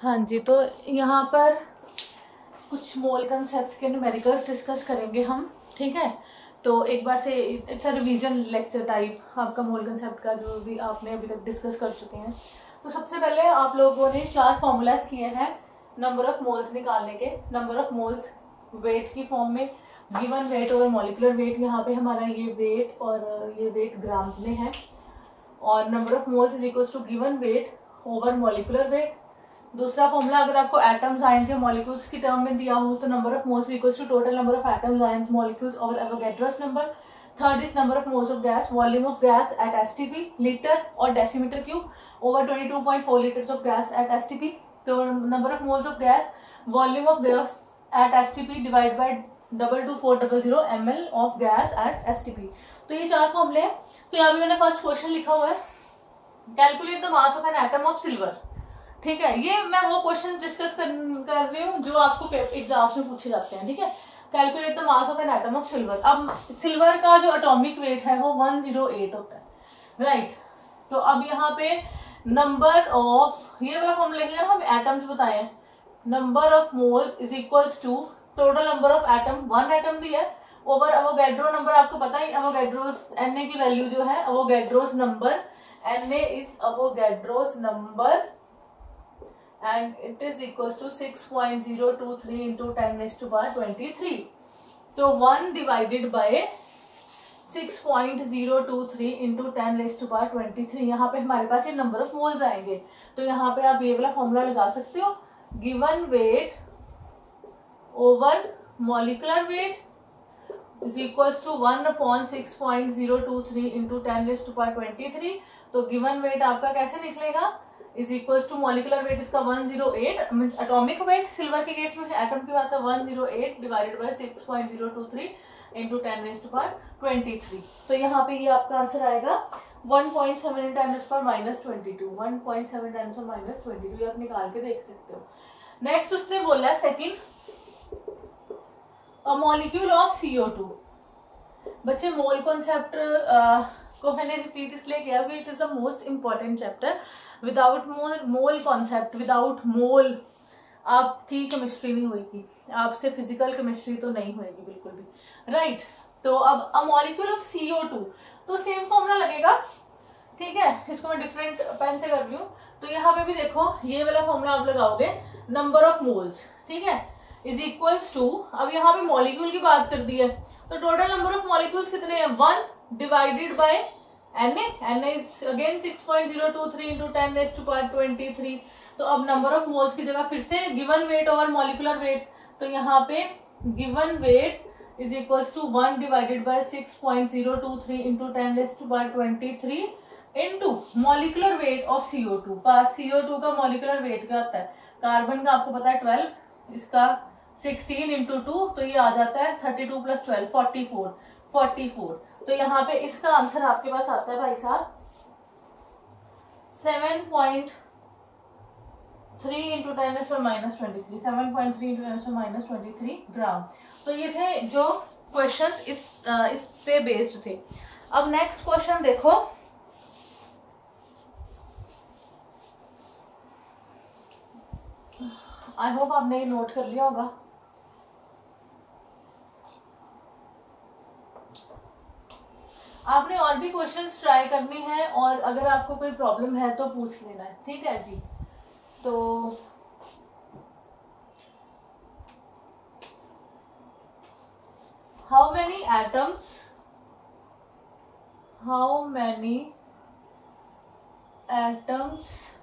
हाँ जी, तो यहाँ पर कुछ मोल कंसेप्ट के न्यूमेरिकल्स डिस्कस करेंगे हम, ठीक है। तो एक बार से it's a revision lecture type आपका मोल कंसेप्ट का जो भी आपने अभी तक डिस्कस कर चुके हैं। तो सबसे पहले आप लोगों ने 4 फॉर्मूलाज किए हैं नंबर ऑफ मोल्स निकालने के। नंबर ऑफ मोल्स वेट की फॉर्म में, गिवन वेट और मॉलिकुलर वेट, यहाँ पे हमारा ये वेट और ये वेट ग्राम्स में है। और number of moles is equal to given weight over molecular weight. दूसरा फॉर्मूला अगर आपको एटम्स, आयंस या मॉलिक्यूल्स की टर्म में दिया हो तो number of moles equals to total number of atoms, ions, molecules over Avogadro's number. Third is number of moles of gas, volume of gas at STP, litre और decimetre cube over 22.4 litres of gas at STP. तो number of moles of gas, volume of gas at STP divide by 22400 ml of gas at STP. तो ये 4 फॉर्मूले हैं। तो यहाँ पे मैंने फर्स्ट क्वेश्चन लिखा हुआ है, calculate the mass of an atom of silver. ठीक है, ये मैं वो क्वेश्चन डिस्कस कर रही हूँ जो आपको एग्जाम्स में पूछे जाते हैं, ठीक है। Calculate the mass of an atom of silver. अब सिल्वर का जो एटॉमिक वेट है वो 108 होता है, राइट। तो अब यहाँ पे नंबर ऑफ, ये वाला फॉर्मूला लिखना, हम एटम्स बताए हैं, number of moles is equals to total number of atom, 1 atom भी है, ओवर अवोगैड्रो नंबर। आपको पता ही अवोगैड्रोस Na की वैल्यू जो है, Avogadro's number, Na is Avogadro's number and it is equals to 6.023 into 10 raised to power 23. तो 1 divided by 6.023 into 10 raised to power 23, यहाँ पे हमारे पास ये नंबर ऑफ मोल्स आएंगे। तो यहाँ पे आप ये वाला फॉर्मूला लगा सकते हो, given weight over molecular weight is equals to 1/6.023 into 10 raised to power 23। तो गिवन वेट आपका कैसे निकलेगा, is equals to molecular weight इसका 108 मीन्स एटॉमिक वेट, सिल्वर के केस में एटम की बात है, 108 divided by 6.023 into 10 raised to power 23। तो यहाँ पे ये आपका आंसर आएगा 1.7 × 10 -22, 1.7 × -22। ये आप निकाल के देख सकते हो। नेक्स्ट उसने बोला है second, a molecule of CO2। बच्चे मोल कॉन्सेप्ट को मैंने रिपीट इसलिए किया कि it is the most important chapter. Without mole concept, without mole आपकी केमिस्ट्री नहीं होगी, आपसे फिजिकल केमिस्ट्री तो नहीं होगी बिल्कुल भी, राइट। तो अब अ मॉलिक्यूल ऑफ CO2, तो सेम फॉर्मूला लगेगा, ठीक है। इसको मैं डिफरेंट पेन से कर रही हूँ। तो यहाँ पे भी देखो, ये वाला फॉर्मूला आप लगाओगे, नंबर ऑफ मोल्स, ठीक है, इज इक्वल्स टू, अब यहाँ पे मॉलिक्यूल की बात कर दी है, तो टोटल नंबर ऑफ मॉलिक्यूल्स कितने हैं, 1 divided bye Na is again 6.023 into 10 raised to power 23। तो अब नंबर ऑफ मोल्स की जगह फिर से given weight over molecular weight, तो यहाँ पे given weight is equals to 1 divided by 6.023 into 10 raised to power 23 into molecular weight of CO2। CO2 का मॉलिकुलर वेट क्या होता है, कार्बन का आपको पता है 12, इसका 16 into 2, तो ये आ जाता है 32 + 12 44। तो यहाँ पे इसका आंसर आपके पास आता है भाई साहब 7.3 into 10 raised to -23, 7.3 into 10 raised to -23 ग्राम। तो ये थे जो क्वेश्चंस इस पे बेस्ड थे। अब नेक्स्ट क्वेश्चन देखो, आई होप आपने ये नोट कर लिया होगा। आपने और भी क्वेश्चंस ट्राई करने हैं और अगर आपको कोई प्रॉब्लम है तो पूछ लेना है, ठीक है जी। तो how many atoms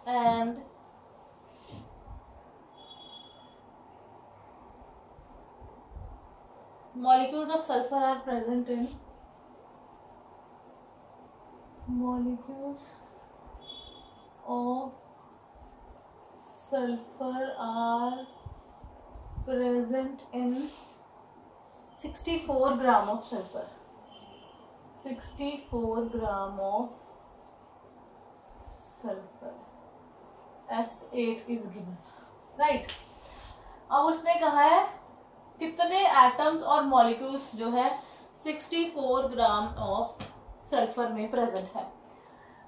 and molecules of sulfur are present in molecules of sulfur are present in 64 gram of sulfur, 64 gram of sulfur, S8 is given, right। अब उसने कहा है कितने एटम्स और मॉलिक्यूल्स जो है 64 ग्राम ऑफ सल्फर में present है।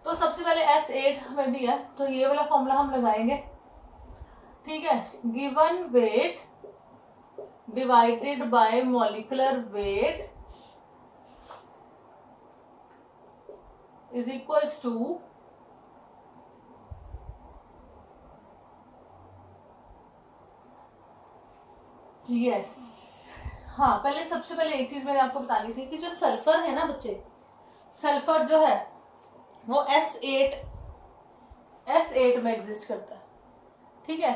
तो सबसे पहले S8 हमें दिया, तो ये वाला फॉर्मूला हम लगाएंगे, ठीक है, given weight divided by molecular weight is equals to yes. हाँ, पहले सबसे पहले एक चीज मैंने आपको बतानी थी कि जो सल्फर है ना बच्चे, सल्फर जो है वो S8 में एग्जिस्ट करता है, ठीक है।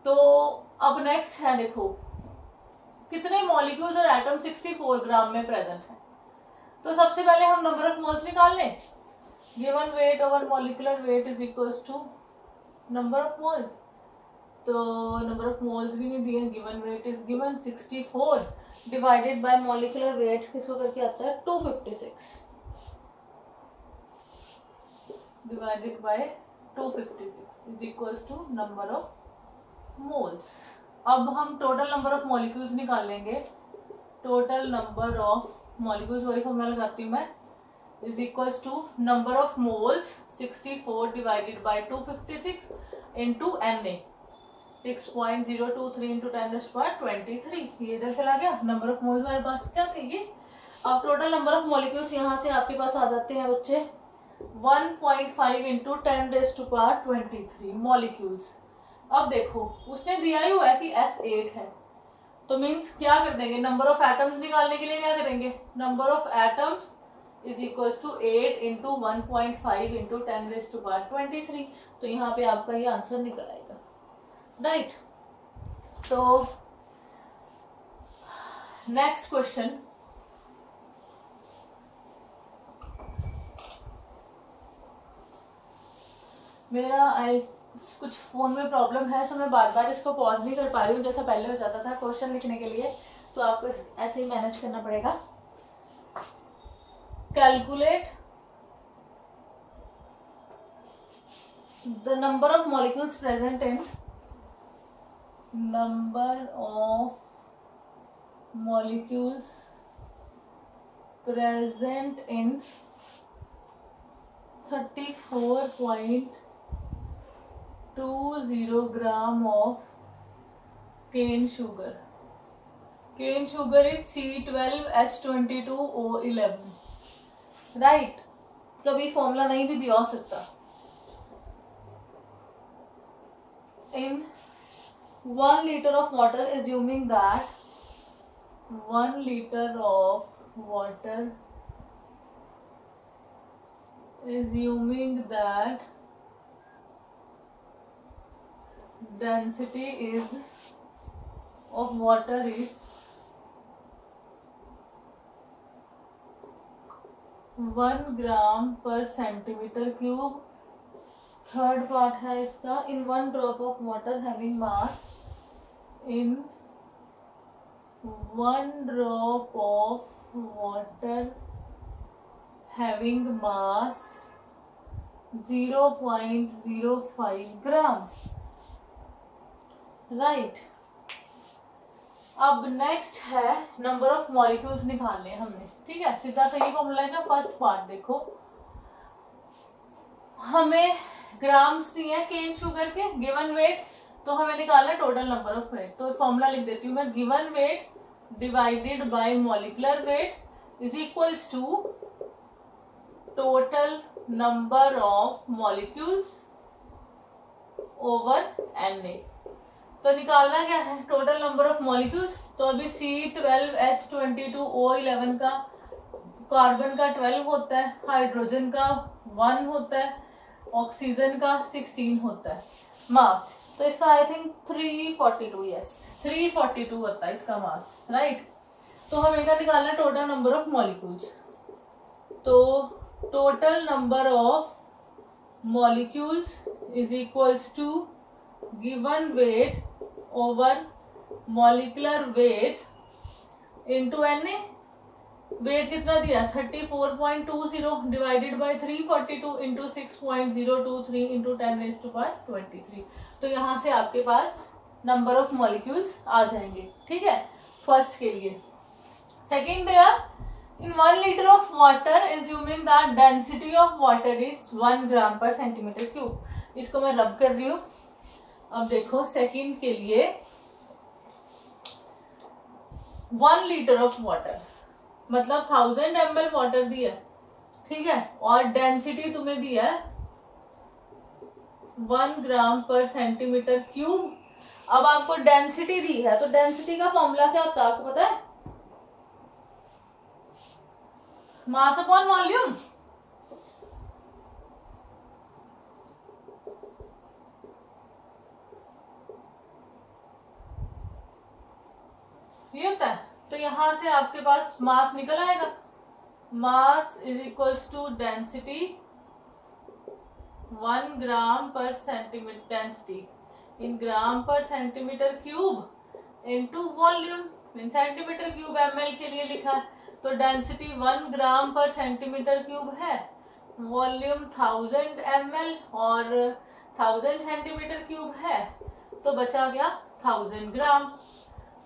तो अब नेक्स्ट है, देखो कितने मॉलिक्यूल्स और एटम 64 ग्राम में प्रेजेंट है। तो सबसे पहले हम नंबर ऑफ मोल्स निकाल लें। Given weight over molecular weight is equals to number of moles. तो नंबर ऑफ मोल्स भी नहीं दिए, given weight is given 64 divided by molecular weight किसको करके आता है 256 divided by 256 is equals to number of moles. अब हम टोटल नंबर ऑफ मॉलिक्यूल्स निकाल लेंगे। टोटल नंबर ऑफ मॉलिक्यूल्स वही फॉर्मूला लगाती हूँ मैं, is equals to number of moles 64 divided by 256 into Na 6.023 into 10⁻23। ये इधर चला गया। नंबर ऑफ मोल्स हमारे पास क्या थे ये। अब टोटल नंबर ऑफ मॉलिक्यूल्स यहाँ से आपके पास आ जाते हैं बच्चे 1.5 इंटू 10⁻23 मॉलिक्यूल्स। अब देखो उसने दिया ही हुआ है कि S8 है, तो मीन्स क्या कर देंगे, नंबर ऑफ एटम्स निकालने के लिए क्या करेंगे, number of atoms is equals to 8 into 1.5 into 10⁻23। तो यहाँ पे आपका ये आंसर निकल आएगा, राइट। तो नेक्स्ट क्वेश्चन, मेरा कुछ फोन में प्रॉब्लम है, सो मैं बार बार इसको पॉज नहीं कर पा रही हूँ जैसा पहले हो जाता था क्वेश्चन लिखने के लिए, तो आपको ऐसे ही मैनेज करना पड़ेगा। Calculate the number of molecules present in number of molecules present in 34.20 gram of cane sugar. Cane sugar is C12H22O11, right. कभी फॉर्मूला नहीं भी दिया हो सकता। In 1 liter of water, assuming that 1 liter of water, assuming that density is of water is 1 gram per centimeter cube। Third part है इसका, इन 1 drop of water having mass, in 1 drop of water having mass 0.05 gram, right. अब next है number of molecules निकालने हमने, ठीक है। सीधा सही फॉर्मूला है ना। फर्स्ट पार्ट देखो, हमें ग्राम्स दिए हैं केन शुगर के, गिवन वेट, तो हमें निकालना है टोटल नंबर ऑफ वेट। तो फॉर्मूला लिख देती हूँ मैं, given weight divided by molecular weight is equals to total number of molecules over Na। तो निकालना क्या है, टोटल नंबर ऑफ मॉलिक्यूल्स। तो अभी C12H22O11 का कार्बन का 12 होता है, हाइड्रोजन का 1 होता है, ऑक्सीजन का 16 होता है मास। तो इसका आई थिंक 342, यस 342 होता है इसका मास, राइट। तो हमें क्या निकालना है, टोटल नंबर ऑफ मॉलिक्यूल्स। तो total number of molecules is equals to given weight over molecular weight into Na। Weight कितना दिया 34.20 डिवाइडेड बाय 342 इंटू 6.023 इंटू 10⁻23। तो यहाँ से आपके पास नंबर ऑफ मॉलिक्यूल्स आ जाएंगे, ठीक है, फर्स्ट के लिए। सेकेंड है, in 1 liter of water, assuming that density of water is 1 gram per centimeter cube। इसको मैं रब कर रही हूँ। अब देखो सेकंड के लिए 1 लीटर ऑफ वाटर, मतलब 1000 ml वाटर दिया, ठीक है, और डेंसिटी तुम्हें दिया है 1 ग्राम पर सेंटीमीटर क्यूब। अब आपको डेंसिटी दी है, तो डेंसिटी का फॉर्मूला क्या होता है आपको पता है? मास अपॉन वॉल्यूम। ये होता है। तो यहां से आपके पास मास निकल आएगा, mass is equals to density 1 gram per centimetre, density in gram per centimetre cube into volume in centimetre cube ml के लिए लिखा है। तो density 1 gram per centimetre cube है, वॉल्यूम 1000 ml और 1000 सेंटीमीटर क्यूब है, तो बचा गया 1000 ग्राम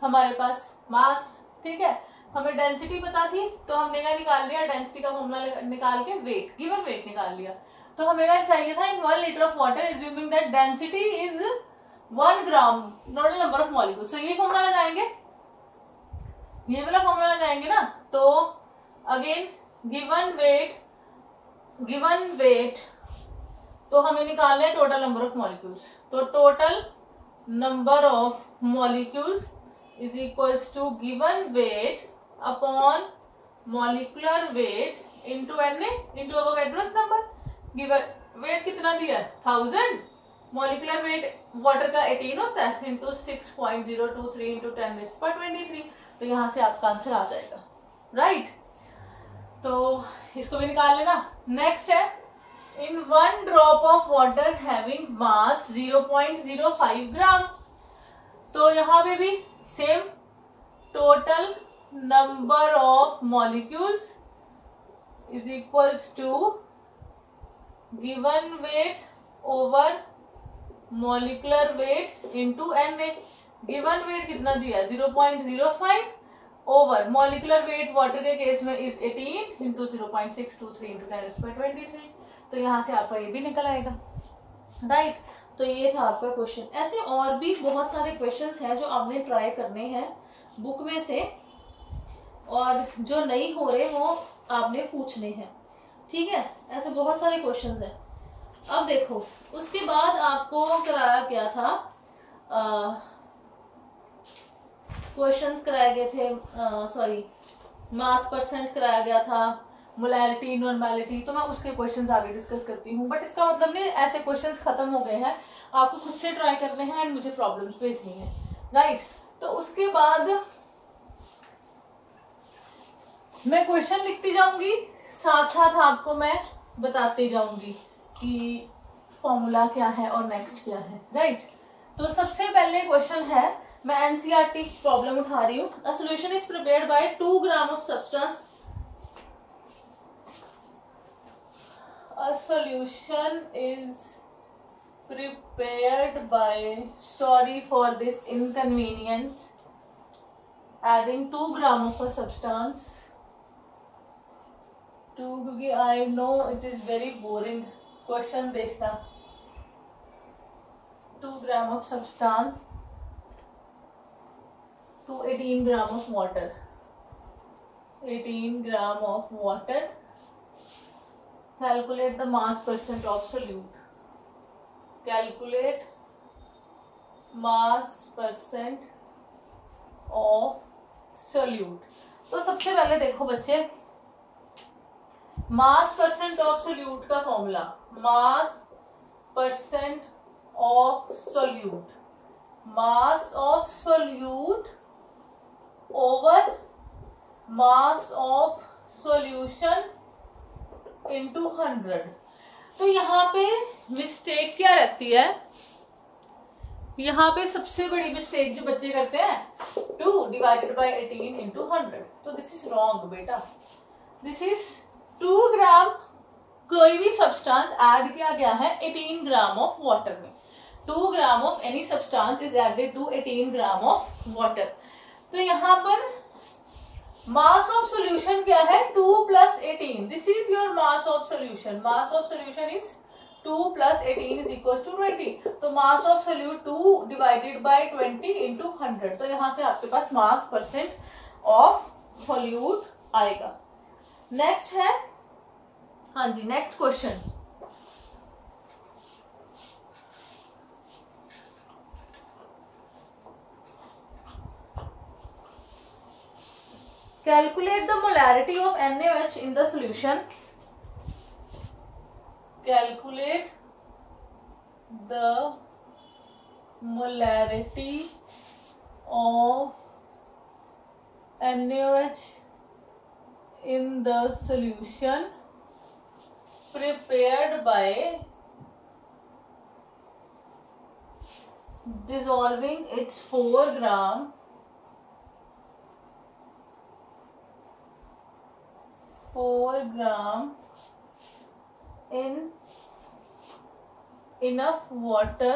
हमारे पास मास। ठीक है, हमें डेंसिटी पता थी तो हमने क्या निकाल लिया, डेंसिटी का फॉर्मूला निकाल के वेट, गिवन वेट निकाल लिया। तो हमें क्या चाहिए था, इन 1 litre of water assuming that density is 1 gram total number of molecules. तो ये फॉर्मूला लगाएंगे, ये वाला फॉर्मूला लगाएंगे ना। तो अगेन गिवन वेट तो हमें निकालना है टोटल नंबर ऑफ मॉलिक्यूल्स। तो total number of molecules is equals to given weight upon molecular weight into Na into Avogadro's number। given weight कितना दिया है 1000, molecular weight वाटर का 18 होता है, into 6.023 into 10⁻23। तो यहाँ से आपका आंसर आ जाएगा, राइट। तो इसको भी निकाल लेना। नेक्स्ट है, in 1 drop of water having mass 0.05 gram. तो यहाँ पे भी same, total number of molecules is equals to given weight over molecular weight into Na। Given weight कितना दिया 0.05 ओवर मॉलिक्यूलर वेट वाटर के केस में इज 18 इंटू 0.623 इंटू 10⁻23। तो यहां से आपका ये भी निकल आएगा, राइट। तो ये था आपका क्वेश्चन। ऐसे और भी बहुत सारे क्वेश्चंस हैं जो आपने ट्राई करने हैं बुक में से, और जो नहीं हो रहे वो आपने पूछने हैं, ठीक है। ऐसे बहुत सारे क्वेश्चंस हैं। अब देखो, उसके बाद आपको कराया गया था, क्वेश्चंस कराए गए थे, सॉरी मास परसेंट कराया गया था, मोलैरिटी, नॉर्मैलिटी। तो मैं उसके क्वेश्चंस आगे डिस्कस करती हूँ, बट इसका मतलब नहीं ऐसे क्वेश्चंस खत्म हो गए हैं, आपको खुद से ट्राई करने हैं एंड मुझे प्रॉब्लम्स भेजनी है, राइट। तो उसके बाद मैं क्वेश्चन लिखती जाऊंगी, साथ साथ आपको मैं बताती जाऊंगी कि फॉर्मूला क्या है और नेक्स्ट क्या है, राइट। तो सबसे पहले क्वेश्चन है, मैं एनसीईआरटी प्रॉब्लम उठा रही हूँ। A solution is prepared by 2 gram of substance. A solution is prepared by, sorry for this inconvenience, adding 2 gram of a substance to, क्योंकि I know it is very boring question देखना। 2 gram of substance to 18 gram of water, 18 gram of water। Calculate the mass percent of solute। Calculate mass percent of solute। तो सबसे पहले देखो बच्चे, मास percent of solute का formula, mass percent of solute, mass of solute over mass of solution into 100। तो यहाँ पे mistake क्या रहती है, यहाँ पे सबसे बड़ी मिस्टेक जो बच्चे करते हैं 2 डिवाइडेड बाय 18 इंटू 100। तो दिस इज रॉन्ग बेटा, दिस इज 2 ग्राम कोई भी सब्सटेंस ऐड किया गया है 18 ग्राम ऑफ वाटर में। 2 gram of any substance is added to 18 gram of water. तो यहाँ पर मास ऑफ सोल्यूशन क्या है 2 + 18, this is your mass of solution. Mass of solution is 2 + 18 = 20। तो mass of solute 2 divided by 20 into 100। तो यहाँ से आपके पास मास परसेंट ऑफ सोल्यूट आएगा। नेक्स्ट है, हाँ जी, next question. Calculate the molarity of NaOH in the solution. Calculate the molarity of NaOH in the solution prepared by dissolving its 4 gram in enough water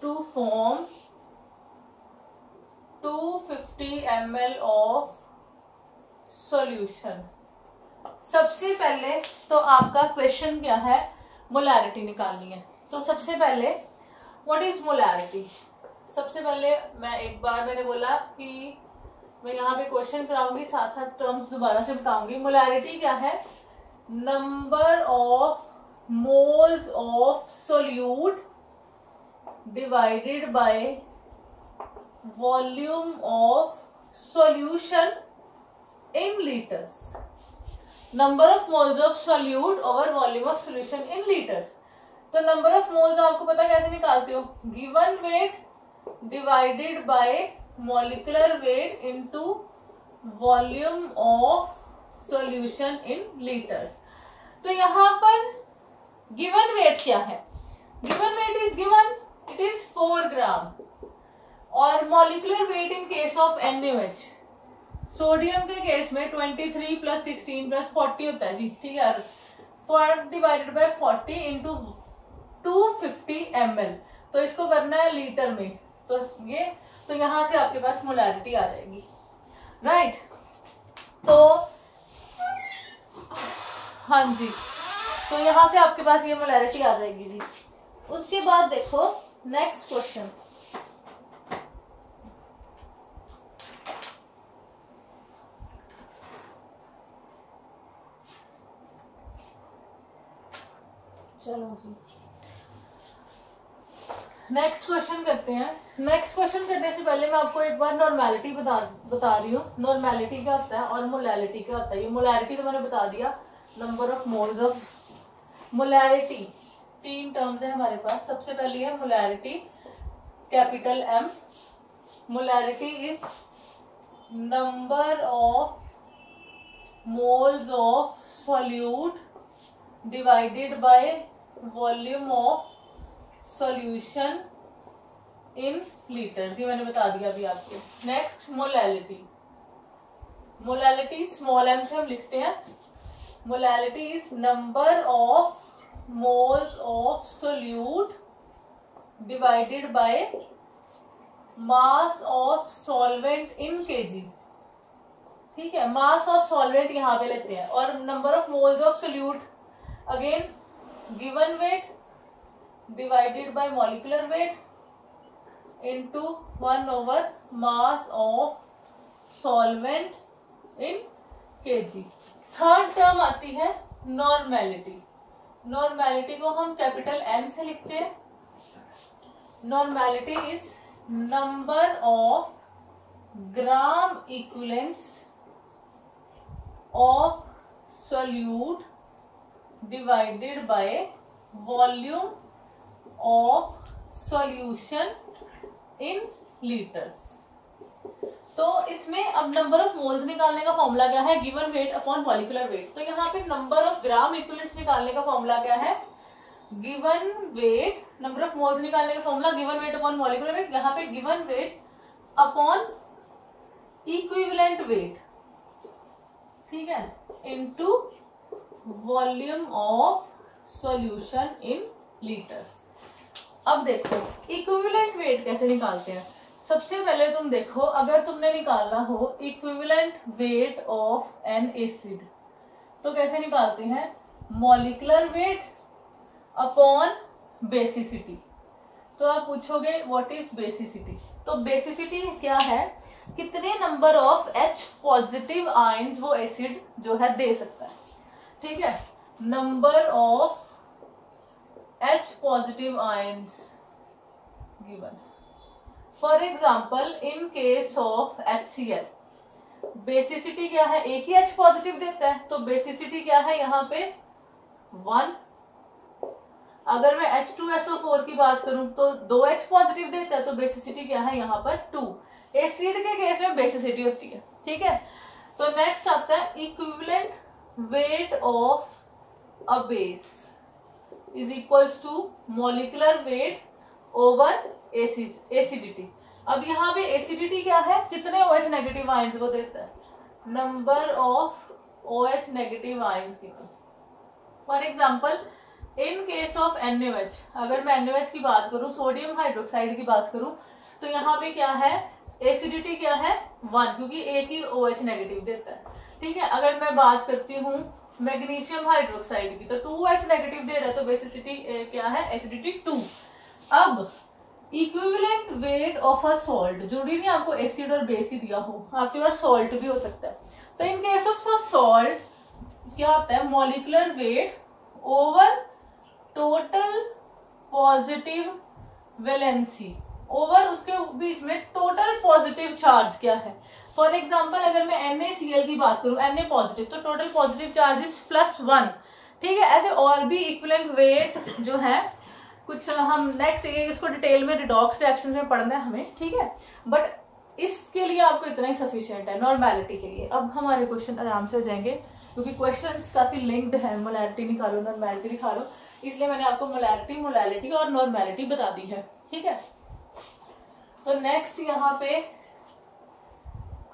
to form 250 ml of solution। सबसे पहले तो आपका question क्या है, molarity निकालनी है। तो सबसे पहले व्हाट इज मोलैरिटी। सबसे पहले मैं एक बार मैंने बोला कि मैं यहाँ पे क्वेश्चन कराऊंगी, साथ साथ टर्म्स दोबारा से बताऊंगी। मोलैरिटी क्या है, number of moles of solute divided by volume of solution in litres. Number of moles of solute over volume of solution in litres. तो नंबर ऑफ मोल्स आपको पता कैसे निकालते हो, given weight divided bye molecular weight into volume of solution in liters। तो यहाँ पर given weight क्या है, given weight is given, it is 4 ग्राम। और molecular weight in case of NaOH, sodium के केस में 23 + 16 + 40 होता है जी, ठीक है। 4 डिवाइडेड बाय 40 इंटू 250 ml। तो इसको करना है लीटर में, तो यहां से आपके पास मोलैरिटी आ जाएगी, राइट। तो हाँ जी, तो यहां से आपके पास ये मोलैरिटी आ जाएगी जी। उसके बाद देखो नेक्स्ट क्वेश्चन। चलो जी, नेक्स्ट क्वेश्चन करते हैं। नेक्स्ट क्वेश्चन करने से पहले मैं आपको एक बार नॉर्मेलिटी बता रही हूँ। नॉर्मेलिटी क्या होता है और मोलैरिटी क्या होता है। ये मोलैरिटी तो मैंने बता दिया, number of moles of. Molarity 3 terms है हमारे पास। सबसे पहली है molarity, capital M। Molarity is number of moles of solute divided by volume of solution in litres. ये मैंने बता दिया अभी आपको। Next molality. Molality small m से हम लिखते हैं। Molality is number of moles of solute divided by mass of solvent in KG, ठीक है। मास ऑफ सॉल्वेंट यहाँ पे लेते हैं। और number of moles of solute again given weight divided by molecular weight into 1 / mass of solvent in kg। Third term आती है normality. Normality को हम कैपिटल N से लिखते हैं। Normality is number of gram equivalents of solute divided by volume of solution in litres. तो इसमें अब नंबर ऑफ मोल्स निकालने का फॉर्मूला क्या है, given weight upon molecular weight. तो यहाँ पे नंबर ऑफ ग्राम इक्विवेलेंट्स निकालने का फॉर्मूला क्या है, given wait, number of moles निकालने का formula given weight upon molecular wait. यहाँ पे given weight upon equivalent weight, ठीक है, into volume of solution in litres. अब देखो इक्विवेलेंट वेट कैसे निकालते हैं। सबसे पहले तुम देखो, अगर तुमने निकालना हो equivalent weight of N acid तो कैसे निकालते हैं, मॉलिक्यूलर वेट अपॉन बेसिसिटी। तो आप पूछोगे व्हाट इज बेसिसिटी। तो बेसिसिटी क्या है, कितने number of H positive ions वो एसिड जो है दे सकता है, ठीक है। Number of H positive ions given. For example in case of HCl basicity क्या है, एक ही H पॉजिटिव देता है, तो बेसिसिटी क्या है यहाँ पे 1। अगर मैं H2SO4 की बात करूं तो 2H पॉजिटिव देता है, तो बेसिसिटी क्या है यहाँ पर 2। एसिड के केस में बेसिसिटी होती है, ठीक है। तो नेक्स्ट आता है equivalent weight of a base is equals to molecular weight over acidity. अब यहाँ पे एसिडिटी क्या है, कितने OH नेगेटिव आयंस को देता है, number of OH negative ions की। For example in case of NaOH, अगर मैं NaOH की बात करूं, सोडियम हाइड्रोक्साइड की बात करूं, तो यहाँ पे क्या है, एसिडिटी क्या है 1, क्योंकि एक ही OH नेगेटिव देता है, ठीक है। अगर मैं बात करती हूँ मैग्नीशियम हाइड्रोक्साइड की, तो 2H नेगेटिव दे रहा है, तो बेसिसिटी क्या है, एसिडिटी 2। अब equivalent weight of a salt, जरूरी नहीं आपको एसिड और बेस ही दिया हो, आपके पास सॉल्ट भी हो सकता है। तो इन केस ऑफ सॉल्ट क्या होता है, molecular weight over total positive valency over उसके बीच में टोटल पॉजिटिव चार्ज क्या है। फॉर एग्जाम्पल अगर मैं NaCl की बात करूं, Na पॉजिटिव, तो टोटल पॉजिटिव चार्ज इज +1, ठीक है। ऐसे और भी इक्विवेलेंट वेट जो है कुछ हम नेक्स्ट इसको डिटेल में रिडॉक्स रिएक्शन में पढ़ना है हमें, ठीक है। बट इसके लिए आपको इतना ही सफिशिएंट है नॉर्मेलिटी के लिए। अब हमारे क्वेश्चन आराम से हो जाएंगे, क्योंकि क्वेश्चंस काफी लिंक्ड है, मोलैरिटी निकालो नॉर्मेलिटी निकालो, इसलिए मैंने आपको मोलैरिटी मोलैलिटी और नॉर्मेलिटी बता दी है, ठीक है। तो नेक्स्ट यहाँ पे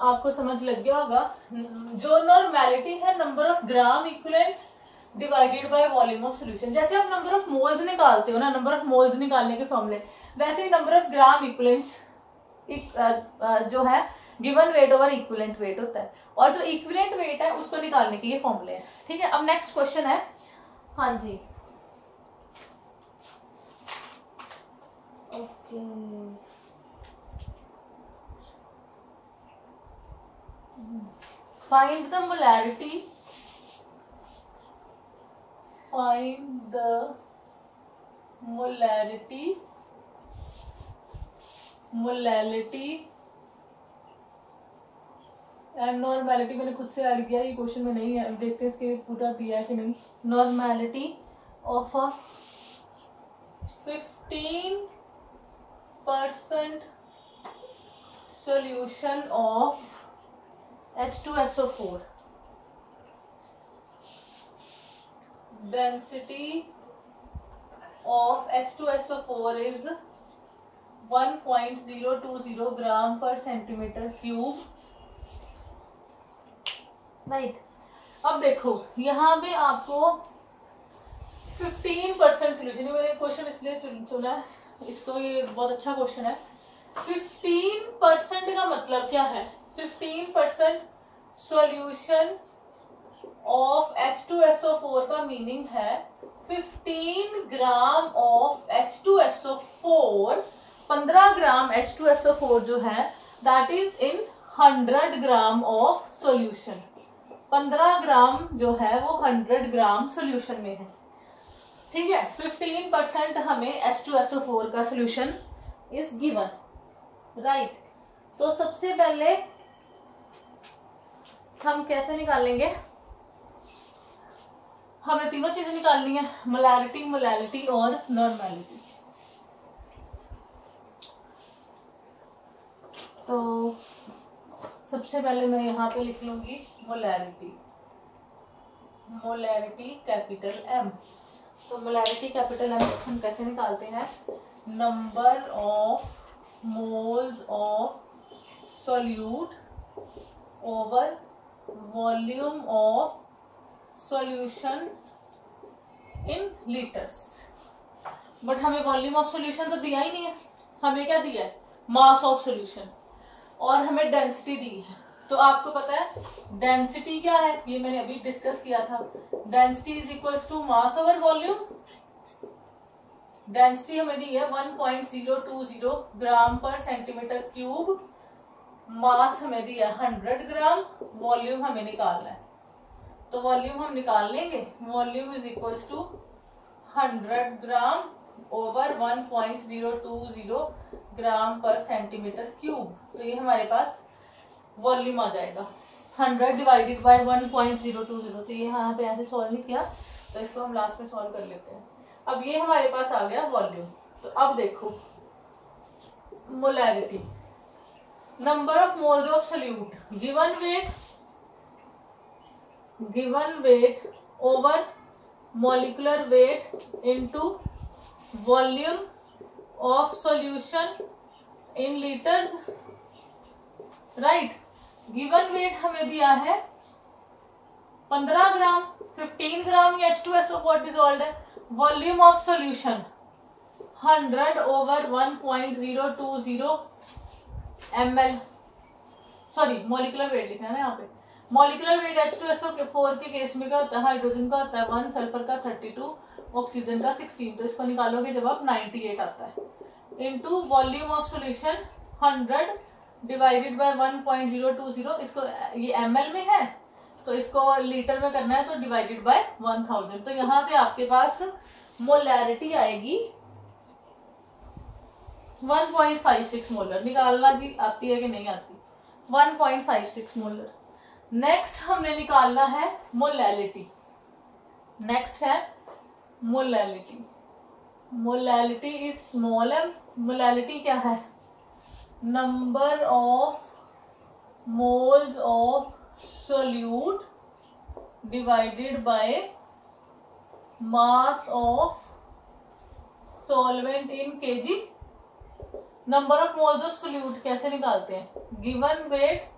आपको समझ लग गया होगा, जो नॉर्मेलिटी है number of gram equivalents divided by volume of solution. जैसे आप नंबर ऑफ मोल्स निकालते हो ना, नंबर ऑफ मोल्स निकालने के फॉर्मूले, वैसे ही नंबर ऑफ ग्राम इक्विवेलेंट्स जो है given weight over equivalent wait होता है, और जो इक्विवेलेंट वेट है उसको निकालने के ये फॉर्मूले हैं, ठीक है। अब नेक्स्ट क्वेश्चन है, हाँ जी, okay, find the molarity, find the molality and normality मैंने खुद से ऐड किया, ये क्वेश्चन में नहीं है, देखते हैं इसके पूरा दिया है कि नहीं। Normality of a 15% solution of H2SO4, density of H2SO4 is 1.020 gram per centimetre cube, right. अब देखो यहाँ पे आपको 15% सोल्यूशन, मैंने क्वेश्चन इसलिए चुना है इसको, ये बहुत अच्छा क्वेश्चन है। 15% का मतलब क्या है, 15% सॉल्यूशन ऑफ H2SO4 का मीनिंग है 15 gram of H2SO4, 15 gram H2SO4 जो है that is in 100 gram of solution. 15 ग्राम जो है वो 100 ग्राम सॉल्यूशन में है, ठीक है। 15% हमें H2SO4 का सॉल्यूशन इज गिवन, राइट। तो सबसे पहले हम कैसे निकालेंगे, हमें तीनों चीजें निकालनी है, मोलैरिटी, मोलैलिटी और नॉर्मेलिटी। तो सबसे पहले मैं यहाँ पे लिख लूंगी मोलैरिटी, मोलैरिटी कैपिटल M। तो मोलैरिटी कैपिटल M हम कैसे निकालते हैं, number of moles of solute over volume of solution in litres. But हमें वॉल्यूम ऑफ सॉल्यूशन तो दिया ही नहीं है, हमें क्या दिया है, मास ऑफ सॉल्यूशन, और हमें डेंसिटी दी है। तो आपको पता है डेंसिटी क्या है, ये मैंने अभी डिस्कस किया था। Density is equals to mass over volume. Density हमें दी है 1.020 ग्राम पर सेंटीमीटर क्यूब। मास हमें दिया 100 ग्राम। वॉल्यूम हमें निकालना है, तो वॉल्यूम हम निकाल लेंगे। Volume is equals to 100 gram over 1.020 gram per centimetre cube. तो ये हमारे पास वॉल्यूम आ जाएगा 100 डिवाइडेड बाय 1.020। तो ये यहाँ पे ऐसे सॉल्व नहीं किया, तो इसको हम लास्ट में सॉल्व कर लेते हैं। अब ये हमारे पास आ गया वॉल्यूम। तो अब देखो molarity, number of moles of solute given weight over molecular weight into volume of solution in litres, right. Given weight हमें दिया है 15 ग्राम, 15 ग्राम ये H2SO4 डिसॉल्व्ड है। Volume of solution 100 over 1.020 ml, sorry molecular weight लिखना है ना यहाँ पे। मॉलिक्यूलर वेट H2SO4 के केस में क्या होता है, हाइड्रोजन का होता है 1, सल्फर का 32, ऑक्सीजन का 16। तो इसको निकालोगे जवाब 98 आता है। Into volume of solution 100 divided by 1.020, इसको ये ml में है तो इसको लीटर में करना है, तो डिवाइडेड बाय 1000। तो यहाँ से आपके पास मोलैरिटी आएगी 1.56 मोलर। निकालना जी आती है कि नहीं आती, 1.56 मोलर। नेक्स्ट हमने निकालना है मोलैलिटी। नेक्स्ट है molality. Molality is small m। Molality क्या है, number of moles of solute divided by mass of solvent in KG. Number of moles of solute कैसे निकालते हैं, given weight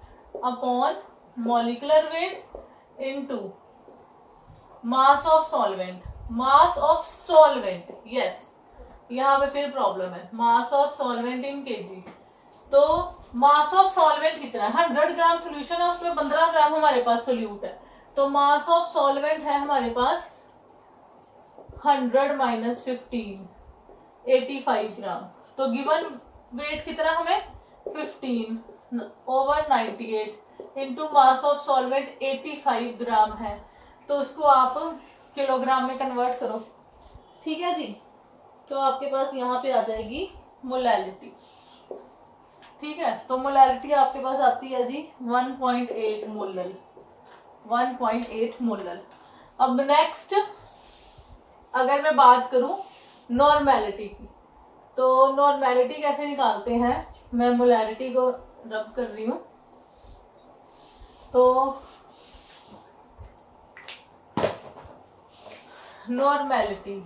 upon molecular weight into mass of solvent. Mass of solvent, yes, यहाँ पे फिर problem है, मास of solvent in KG. तो mass of solvent कितना है, 100 ग्राम सोल्यूशन है, उसमें 15 ग्राम हमारे पास सोल्यूट है। तो मास ऑफ सॉल्वेंट है हमारे पास 100 माइनस 15, 85 ग्राम। तो गिवन वेट कितना हमें 15 over 98 into mass of solvent 85 ग्राम है। तो उसको आप किलोग्राम में कन्वर्ट करो, ठीक है जी। तो आपके पास यहाँ पे आ जाएगी मोलैलिटी, ठीक है। तो मोलैलिटी आपके पास आती है जी 1.8 मोलर, 1.8 मोलर। अब नेक्स्ट अगर मैं बात करूं नॉर्मेलिटी की, तो नॉर्मेलिटी कैसे निकालते हैं, मैं मोलैरिटी को रब कर रही हूं। तो नॉर्मेलिटी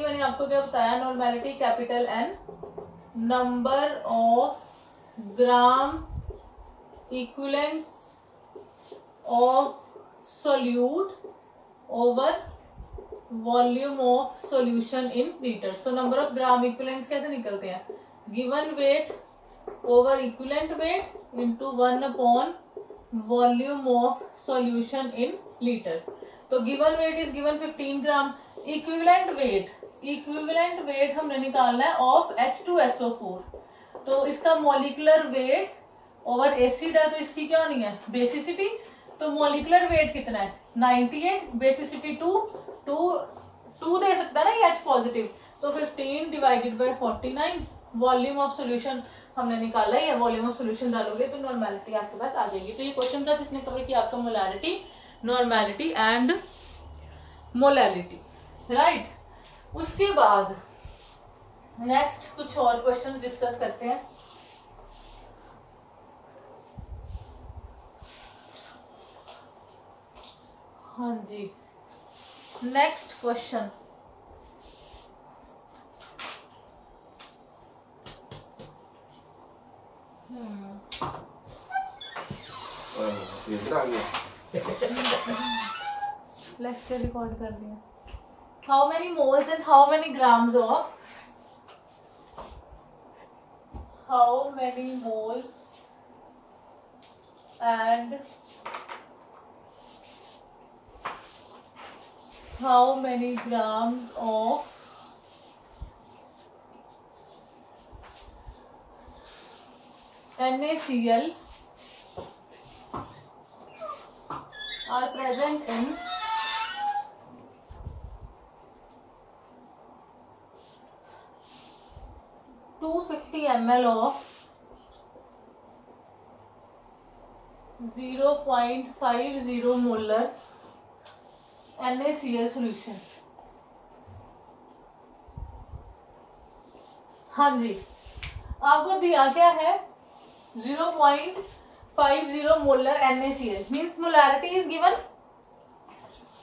मैंने आपको क्या बताया, normality capital N, number of gram equivalents of solute over volume of solution in litres. तो नंबर ऑफ ग्राम इक्विवेलेंट्स कैसे निकलते हैं, given weight over equivalent weight into 1 upon volume of solution in litres. तो given weight is given 15 gram. Equivalent weight हमने निकालना है of H2SO4। तो इसका मॉलिक्यूलर वेट ओवर एसिड है, तो इसकी क्या होनी है, बेसिसिटी। तो मॉलिक्यूलर वेट कितना है 98, बेसिसिटी 2 दे सकता है ना ये H पॉजिटिव। तो 15 divided by 49, volume of solution हमने निकाला ही है। वॉल्यूम ऑफ सॉल्यूशन डालोगे तो नॉर्मेलिटी आपके पास आ जाएगी। तो ये क्वेश्चन था जिसने कवर किया आपका molarity, normality and molality, right. उसके बाद नेक्स्ट कुछ और क्वेश्चन डिस्कस करते हैं। हाँ जी, नेक्स्ट क्वेश्चन, लेक्चर रिकॉर्ड कर लिया। How many moles and how many grams of, how many moles and how many grams of NaCl are present in 250 ml of 0.50 molar NaCl solution। हाँ जी, आपको दिया क्या है 0.50 molar NaCl means molarity is given.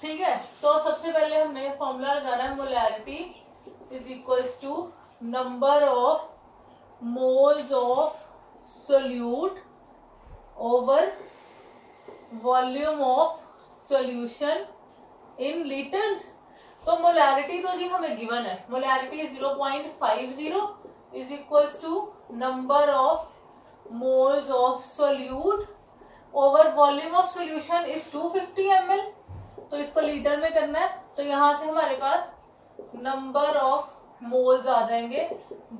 ठीक है, तो सबसे पहले हमने फॉर्मूला लगाना है molarity is equals to number of moles of solute over volume of solution in litres. तो मोलैरिटी तो जी हमें गिवन है, molarity is 0.50 is equals to number of moles of solute over volume of solution is 250 ml। तो इसको litre में करना है, तो यहां से हमारे पास नंबर ऑफ मोल्स आ जाएंगे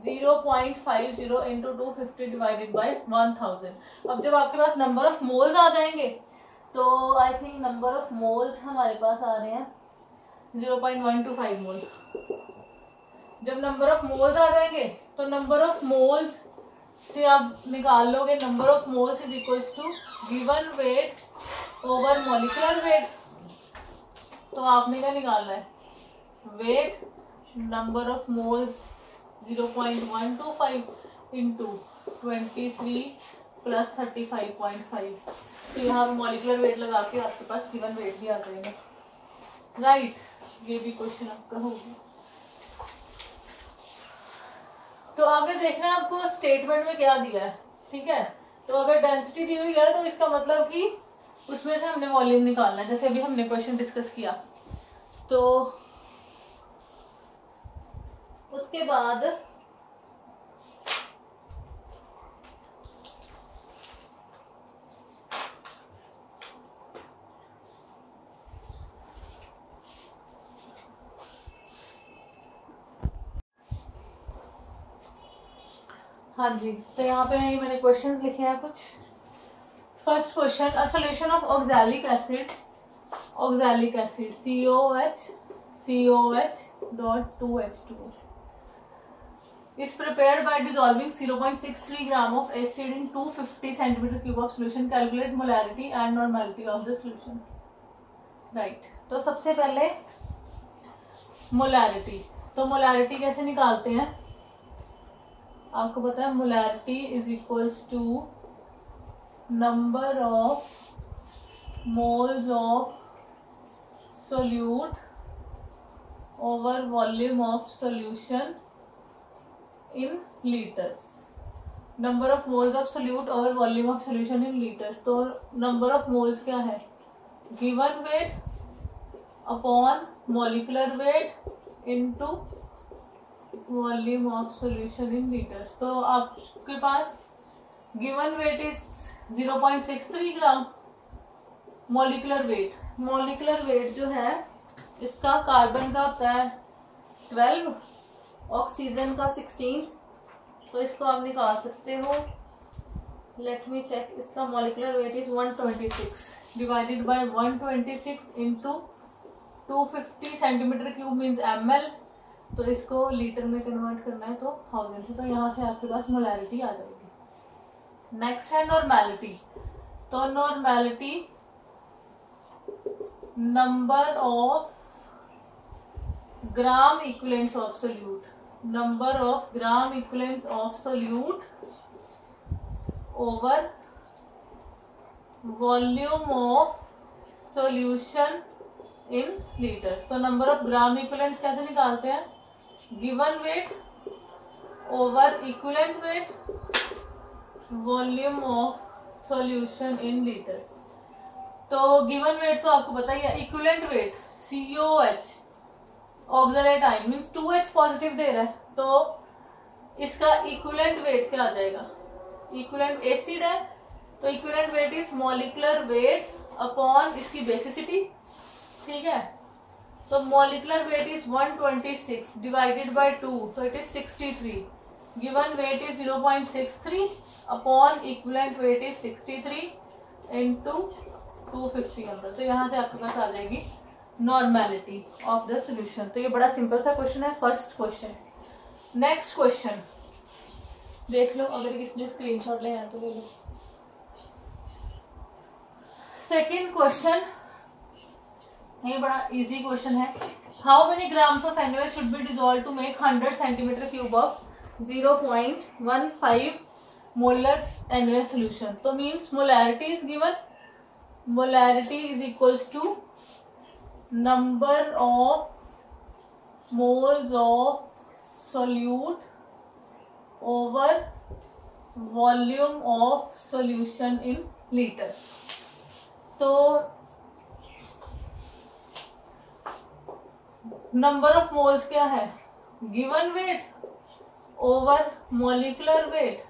0.50 इंटू 250 डिवाइडेड बाई 1000। अब जब आपके पास नंबर ऑफ मोल्स आ जाएंगे तो I think number of moles हमारे पास आ रहे हैं 0.125 मोल। जब नंबर ऑफ मोल्स आ जाएंगे तो नंबर ऑफ मोल्स से आप निकाल लोगे number of moles is equals to given weight over molecular weight. तो आपने क्या निकालना है weight number of moles 0.125 into 23 plus 35.5। तो यहाँ पे मॉलिक्यूलर वेट लगा के आपके पास गिवन वेट भी आ जाएगा। राइट, ये भी क्वेश्चन आपका होगा। तो आपने देखना है आपको स्टेटमेंट में क्या दिया है। ठीक है, तो अगर डेंसिटी दी हुई है तो इसका मतलब कि उसमें से हमने वॉल्यूम निकालना है, जैसे अभी हमने क्वेश्चन डिस्कस किया। तो उसके बाद हाँ जी, तो यहाँ पे मैंने क्वेश्चंस लिखे हैं कुछ। First question, a solution of oxalic acid COH.2H2 is prepared by dissolving 0.63 gram of acid in 250 centimeter cube of solution. Calculate molarity and normality of the solution. Right, तो सबसे पहले मोलैरिटी। तो मोलैरिटी कैसे निकालते हैं आपको पता है, molarity is equals to number of moles of solute over volume of solution in litres. Number of moles of solute over volume of solution in litres. तो नंबर ऑफ मोल्स क्या है given weight upon molecular weight into volume of solution in litres. तो आपके पास given weight is 0.63 gram. Molecular weight जो है इसका carbon का होता है 12, ऑक्सीजन का 16। तो इसको आप निकाल सकते हो। लेट मी चेक, इसका molecular weight is 126 divided by 126 into 250 centimetre cube means ml। तो इसको लीटर में कन्वर्ट करना है तो 1000 से। तो यहाँ से आपके पास मोलैरिटी आ जाएगी। नेक्स्ट है नॉर्मेलिटी। तो normality number of gram equivalents of solute, number of gram equivalents of solute over volume of solution in litres. तो नंबर ऑफ ग्राम इक्विवेलेंट्स कैसे निकालते हैं given weight over equivalent weight volume of solution in litres. तो given weight तो आपको पता ही है, equivalent weight COH oxalate ion means 2H positive दे रहा है, तो इसका इक्विवेलेंट वेट क्या आ जाएगा, इक्विवेलेंट एसिड है तो equivalent weight is molecular weight upon इसकी बेसिसिटी, ठीक है। तो molecular weight is 126 divided by 2, तो it is 63। Given weight is 0.63 upon equivalent weight is 63 into 250 ml। तो यहाँ से आपके पास आ जाएगी नॉर्मेलिटी ऑफ द सोल्यूशन। तो ये बड़ा सिंपल सा क्वेश्चन है, फर्स्ट क्वेश्चन। नेक्स्ट क्वेश्चन देख लो, अगर किसी स्क्रीनशॉट ले हैं तो ले लो। सेकेंड क्वेश्चन, ये बड़ा इजी क्वेश्चन है। How many grams of NaOH should be dissolve to make 100 centimetre cube of 0.15 molar NaOH solution. तो means molarity is given, molarity is equals to number of moles of solute over volume of solution in liter। तो number of moles क्या है, given weight over molecular weight.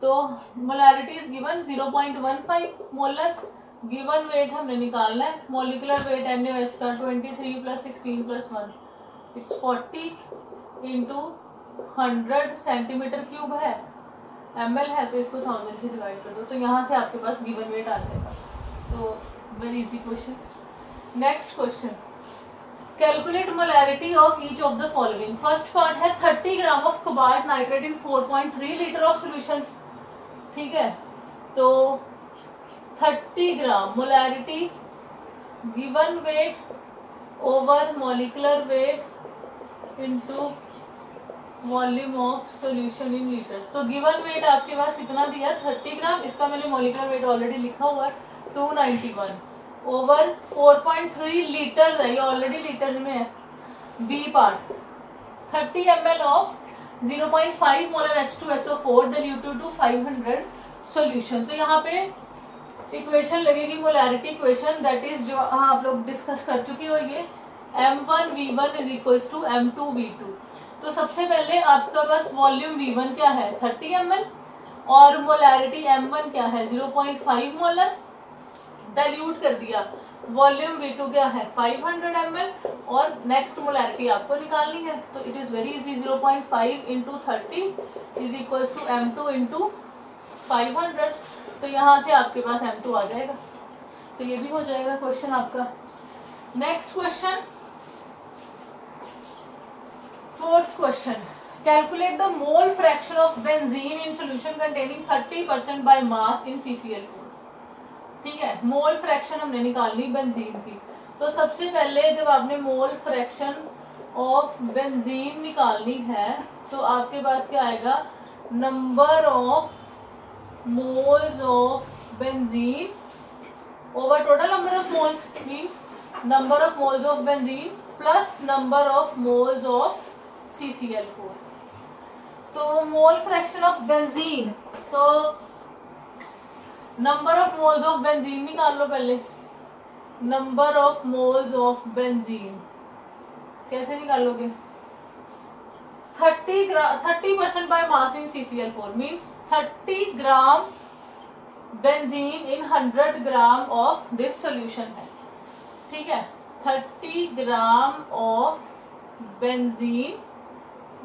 तो molarity is given 0.15 molar, given weight हमने निकालना है, molecular weight NaOH का 23 + 16 + 1 it's 40 into 100 centimetre cube है, ml है, तो इसको 1000 से डिवाइड कर दो, तो यहाँ से आपके पास गिवन वेट आ जाएगा। तो very easy question. Next question, calculate molarity of each of the following. First part है 30 gram of cobalt nitrate in 4.3 litre of solution, ठीक है। तो 30 gram molarity given weight over molecular weight into volume of solution in litres. तो given weight आपके पास कितना दिया, 30 ग्राम, इसका मैंने मॉलिक्यूलर वेट ऑलरेडी लिखा हुआ है 291 ओवर 4.3 लीटर्स है, ये ऑलरेडी लीटर्स में है। B part 30 ml of 0.5 molar H2SO4 diluted to 500 solution. तो यहाँ पे इक्वेशन लगेगी मोलैरिटी इक्वेशन, दैट इज जो आप लोग डिस्कस कर चुकी हो, ये M1V1 is equals to M2V2। तो सबसे पहले आपका पास वॉल्यूम V1 क्या है 30 ml और मोलैरिटी M1 क्या है 0.5 मोलर, डाइल्यूट कर दिया। वॉल्यूम V2 क्या है 500 ml और नेक्स्ट मोलैरिटी आपको निकालनी है। तो it is very easy, 0.5 into 30 is equals to M2 into 500। तो यहाँ से आपके पास M2 आ जाएगा। तो ये भी हो जाएगा क्वेश्चन आपका। Next question, fourth question, calculate the mole fraction of benzene in solution containing 30% by mass in CCl4। ठीक है, मोल फ्रैक्शन हमने निकालनी बेंजीन की। तो सबसे पहले जब आपने मोल फ्रैक्शन ऑफ बेंजीन निकालनी है तो आपके पास क्या आएगा, number of moles of benzene over total number of moles, means number of moles of benzene plus number of moles of CCl4। तो mole fraction of benzene, तो number of moles of benzene निकाल लो पहले। number of moles of benzene कैसे निकालोगे, 30% by mass in CCl4 means 30 gram benzene in 100 gram of this solution है, ठीक है। 30 gram of benzene,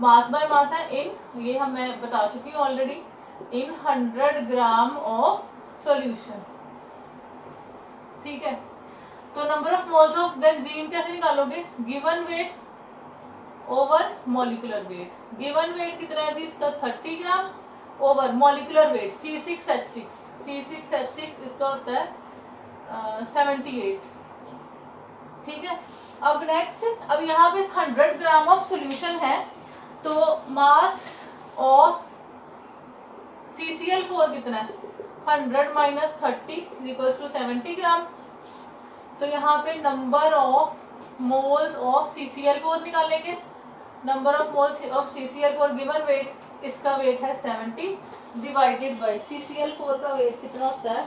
mass by mass है, इन ये हम मैं बता चुकी हूँ already, in 100 gram of solution, ठीक है। तो number of moles of benzene कैसे निकालोगे, given weight over molecular wait. Given weight कितना है जी इसका 30 ग्राम ओवर मॉलिक्यूलर वेट C6H6 इसका होता है 78, ठीक है। अब नेक्स्ट, अब यहाँ पे 100 ग्राम ऑफ सॉल्यूशन है, तो मास ऑफ CCl4 कितना है 100 माइनस 30 इक्वल्स टू 70 ग्राम। तो यहाँ पे number of moles of CCl4 निकालेंगे। Number of moles of CCl4 given weight, इसका वेट है 70 डिवाइडेड बाय CCl4 का वेट कितना होता है,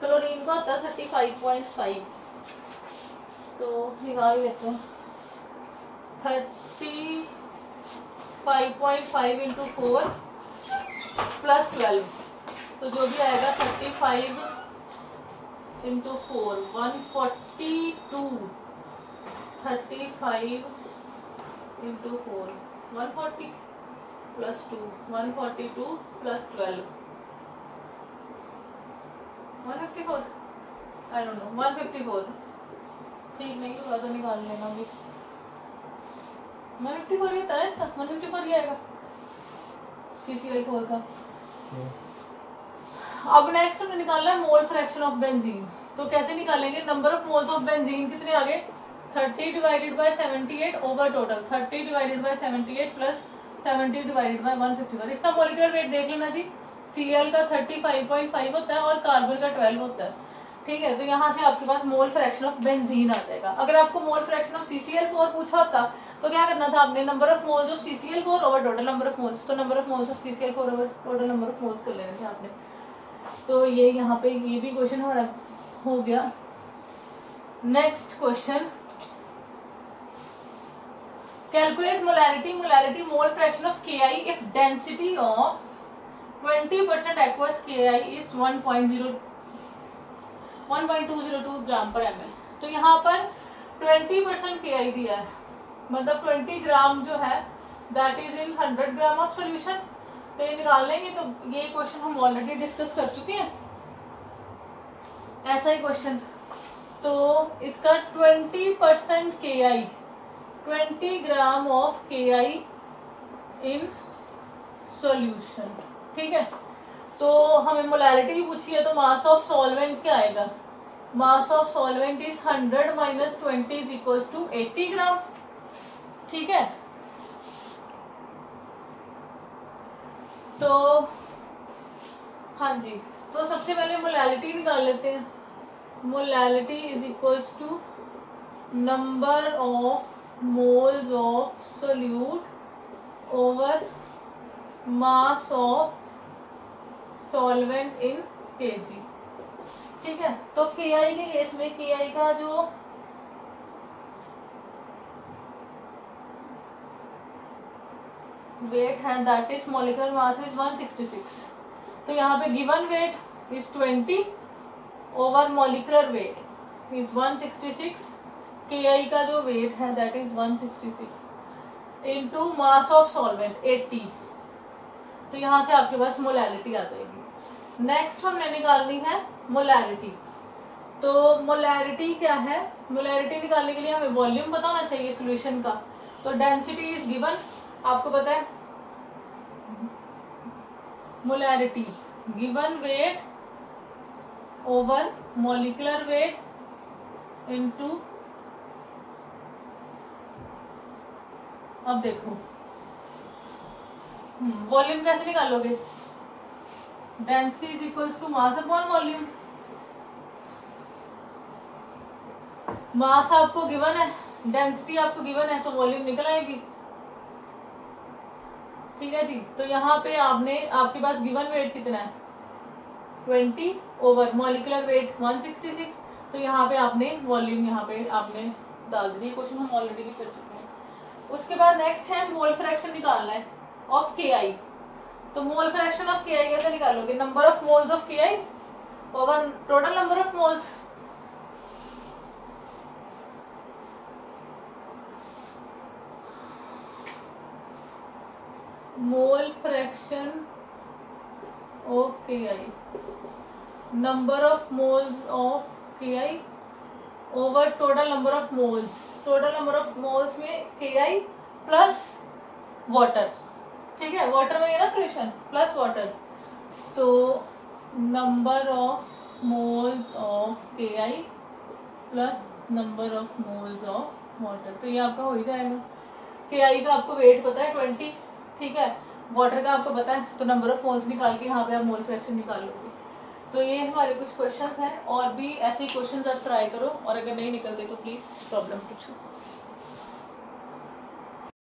क्लोरीन का होता है 35.5। तो निकाल लेते हैं 35.5 इंटू 4 प्लस 12, तो जो भी आएगा 35 into 4 142, 35 into 4 140 plus 2 142 plus 12 154, I don't know 154, ठीक नहीं होगा तो निकाल लेना भी। 154 ही था इसका, 154 ही आएगा CCl4 का। अब नेक्स्ट हमें निकालना है मोल फ्रैक्शन ऑफ बेंजीन। तो कैसे निकालेंगे? Number of moles of benzene कितने आ गए? 30 divided by 78 over total 30 divided by 78 plus 70 divided by 151। इसका मोलिकुलर वेट देख लेना जी। Cl का 35.5 होता है और कार्बन का 12 होता है, ठीक है। तो यहाँ से आपके पास मोल फ्रैक्शन ऑफ बेंजीन आ जाएगा। अगर आपको मोल फ्रैक्शन ऑफ CCl4 पूछा होता तो क्या करना था आपने? Number of moles of CCl4 over total number of moles, तो number of moles of CCl4 over total number of moles कर लेने थे आपने। तो ये यहाँ पे ये भी क्वेश्चन हमारा हो गया। Next question, calculate molarity mole fraction of Ki if density of 20% aqueous Ki is 1.202 ग्राम पर ml। तो यहाँ पर 20% Ki दिया है, मतलब 20 ग्राम जो है that is in 100 gram of solution. तो ये निकाल लेंगे। तो ये क्वेश्चन हम ऑलरेडी डिस्कस कर चुके हैं, ऐसा ही क्वेश्चन। तो इसका 20% Ki 20 gram of Ki in solution, ठीक है। तो हमें मोलैरिटी भी पूछी है, तो मास ऑफ सॉल्वेंट क्या आएगा? Mass of solvent is 100 minus 20 is equals to 80 gram, ठीक है। तो हाँ जी, तो सबसे पहले मोलैरिटी निकाल लेते हैं। Molarity is equals to number of moles of solute over mass of solvent in kg, ठीक है। तो Ki के केस में Ki का जो वेट है that is molecular mass is 166। तो यहाँ पे given weight is 20 over molecular weight is 166। Ki का जो वेट है that is 166 into mass of solvent 80। तो यहाँ से आपके पास मोलैरिटी आ जाएगी। नेक्स्ट हमने निकालनी है मोलैरिटी। तो मोलैरिटी क्या है? मोलैरिटी निकालने के लिए हमें वॉल्यूम पता होना चाहिए सॉल्यूशन का। तो डेंसिटी इज गिवन, आपको पता है molarity given weight over molecular weight into, अब देखो वॉल्यूम कैसे निकालोगे? Density is equals to mass upon volume. Mass आपको गिवन है, डेंसिटी आपको गिवन है, तो वॉल्यूम निकल आएगी, ठीक है जी। तो यहाँ पे आपके पास गिवन वेट कितना है? 20 ओवर मॉलिक्यूलर वेट 166। तो यहाँ पे आपने वॉल्यूम यहाँ पे आपने डाल दी। क्वेश्चन हम ऑलरेडी कर चुके हैं। उसके बाद नेक्स्ट है मोल फ्रैक्शन निकालना है ऑफ Ki। तो मोल फ्रैक्शन ऑफ Ki कैसे निकालोगे? Number of moles of Ki over total number of moles. Mole fraction of Ki, number of moles of Ki over total number of moles. Total number of moles में Ki plus water, ठीक है। Water में ये ना solution plus water, तो number of moles of Ki plus number of moles of water. तो ये आपका हो ही जाएगा। Ki का आपको वेट पता है 20, ठीक है। वाटर का आपको पता है, तो नंबर ऑफ मोल्स निकाल के यहाँ पे आप मोल फ्रैक्शन निकाल लोगे। तो ये हमारे कुछ क्वेश्चंस हैं, और भी ऐसे ही क्वेश्चंस आप ट्राई करो, और अगर नहीं निकलते तो प्लीज प्रॉब्लम पूछो।